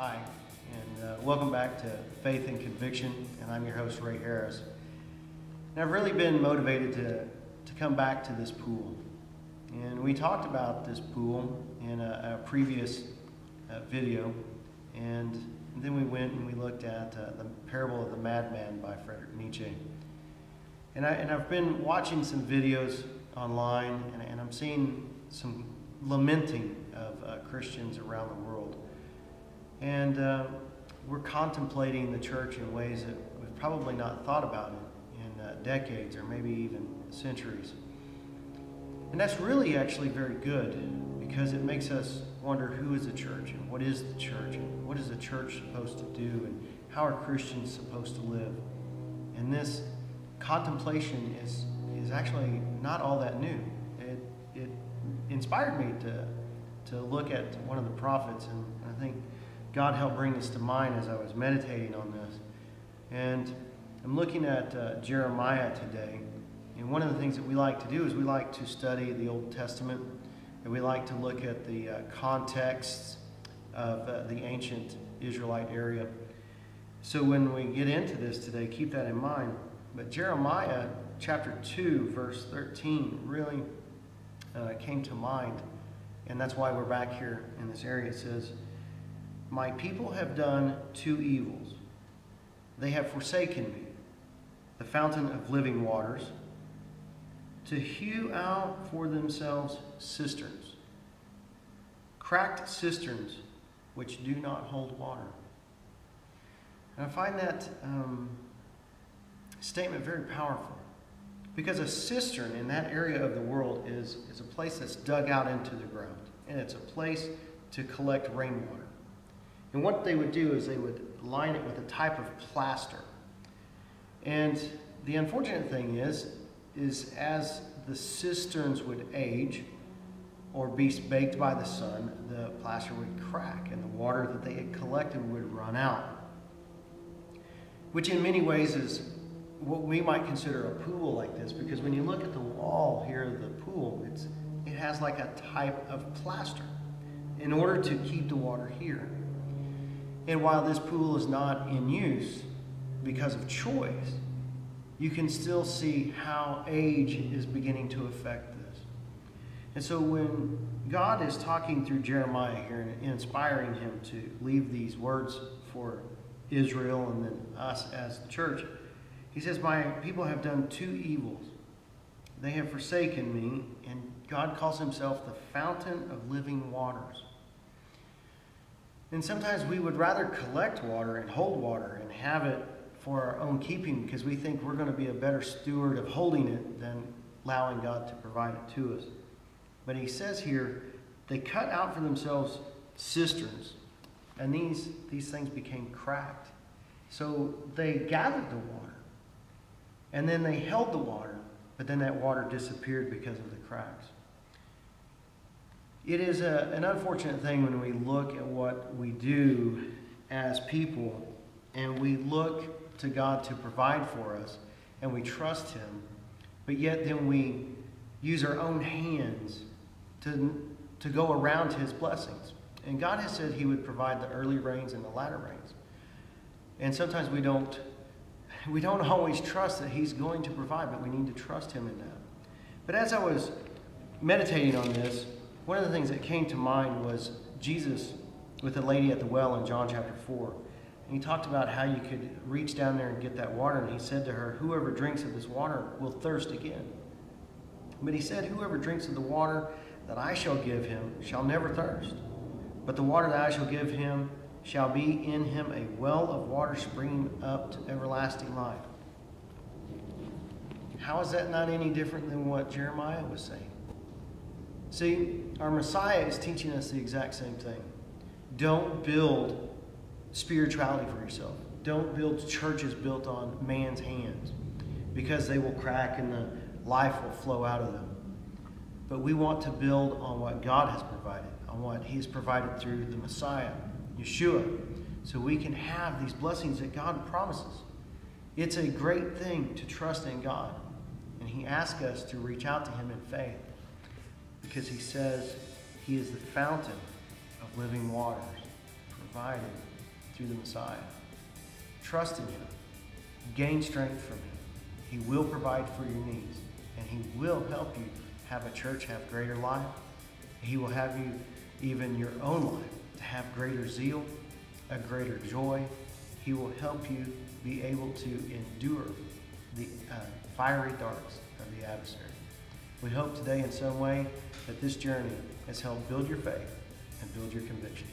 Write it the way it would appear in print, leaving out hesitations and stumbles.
Hi, and welcome back to Faith and Conviction, and I'm your host, Ray Harris. And I've really been motivated to come back to this pool. And we talked about this pool in a previous video, and then we went and we looked at the parable of the madman by Friedrich Nietzsche. And I've been watching some videos online, and I'm seeing some lamenting of Christians around the world. And we're contemplating the church in ways that we've probably not thought about it in decades or maybe even centuries. And that's really actually very good, because it makes us wonder, who is the church and what is the church and what is the church supposed to do and how are Christians supposed to live. And this contemplation is actually not all that new. It inspired me to look at one of the prophets, and I think God helped bring this to mind as I was meditating on this. And I'm looking at Jeremiah today. And one of the things that we like to do is we like to study the Old Testament, and we like to look at the contexts of the ancient Israelite area. So when we get into this today, keep that in mind. But Jeremiah chapter 2, verse 13 really came to mind. And that's why we're back here in this area. It says, "My people have done two evils. They have forsaken me, the fountain of living waters, to hew out for themselves cisterns, cracked cisterns which do not hold water." And I find that statement very powerful, because a cistern in that area of the world is a place that's dug out into the ground, and it's a place to collect rainwater. And what they would do is they would line it with a type of plaster. And the unfortunate thing is as the cisterns would age or be baked by the sun, the plaster would crack and the water that they had collected would run out. Which in many ways is what we might consider a pool like this, because when you look at the wall here of the pool, it has like a type of plaster in order to keep the water here. And while this pool is not in use because of choice, you can still see how age is beginning to affect this. And so when God is talking through Jeremiah here and inspiring him to leave these words for Israel and then us as the church, he says, "My people have done two evils. They have forsaken me," and God calls himself the fountain of living waters. And sometimes we would rather collect water and hold water and have it for our own keeping, because we think we're going to be a better steward of holding it than allowing God to provide it to us. But he says here, they cut out for themselves cisterns, and these things became cracked. So they gathered the water, and then they held the water, but then that water disappeared because of the cracks. It is an unfortunate thing when we look at what we do as people, and we look to God to provide for us, and we trust him, but yet then we use our own hands to go around his blessings. And God has said he would provide the early rains and the latter rains. And sometimes we don't always trust that he's going to provide, but we need to trust him in that. But as I was meditating on this, one of the things that came to mind was Jesus with the lady at the well in John chapter 4. And he talked about how you could reach down there and get that water. And he said to her, "Whoever drinks of this water will thirst again. But he said, whoever drinks of the water that I shall give him shall never thirst. But the water that I shall give him shall be in him a well of water springing up to everlasting life." How is that not any different than what Jeremiah was saying? See, our Messiah is teaching us the exact same thing. Don't build spirituality for yourself. Don't build churches built on man's hands, because they will crack and the life will flow out of them. But we want to build on what God has provided, on what he's provided through the Messiah, Yeshua, so we can have these blessings that God promises. It's a great thing to trust in God, and he asks us to reach out to him in faith, because he says he is the fountain of living waters for provided through the Messiah. Trust in Him. Gain strength from Him. He will provide for your needs, and He will help you have a church have greater life. He will have you, even your own life, to have greater zeal, a greater joy. He will help you be able to endure the fiery darts of the adversary. We hope today in some way that this journey has helped build your faith and build your conviction.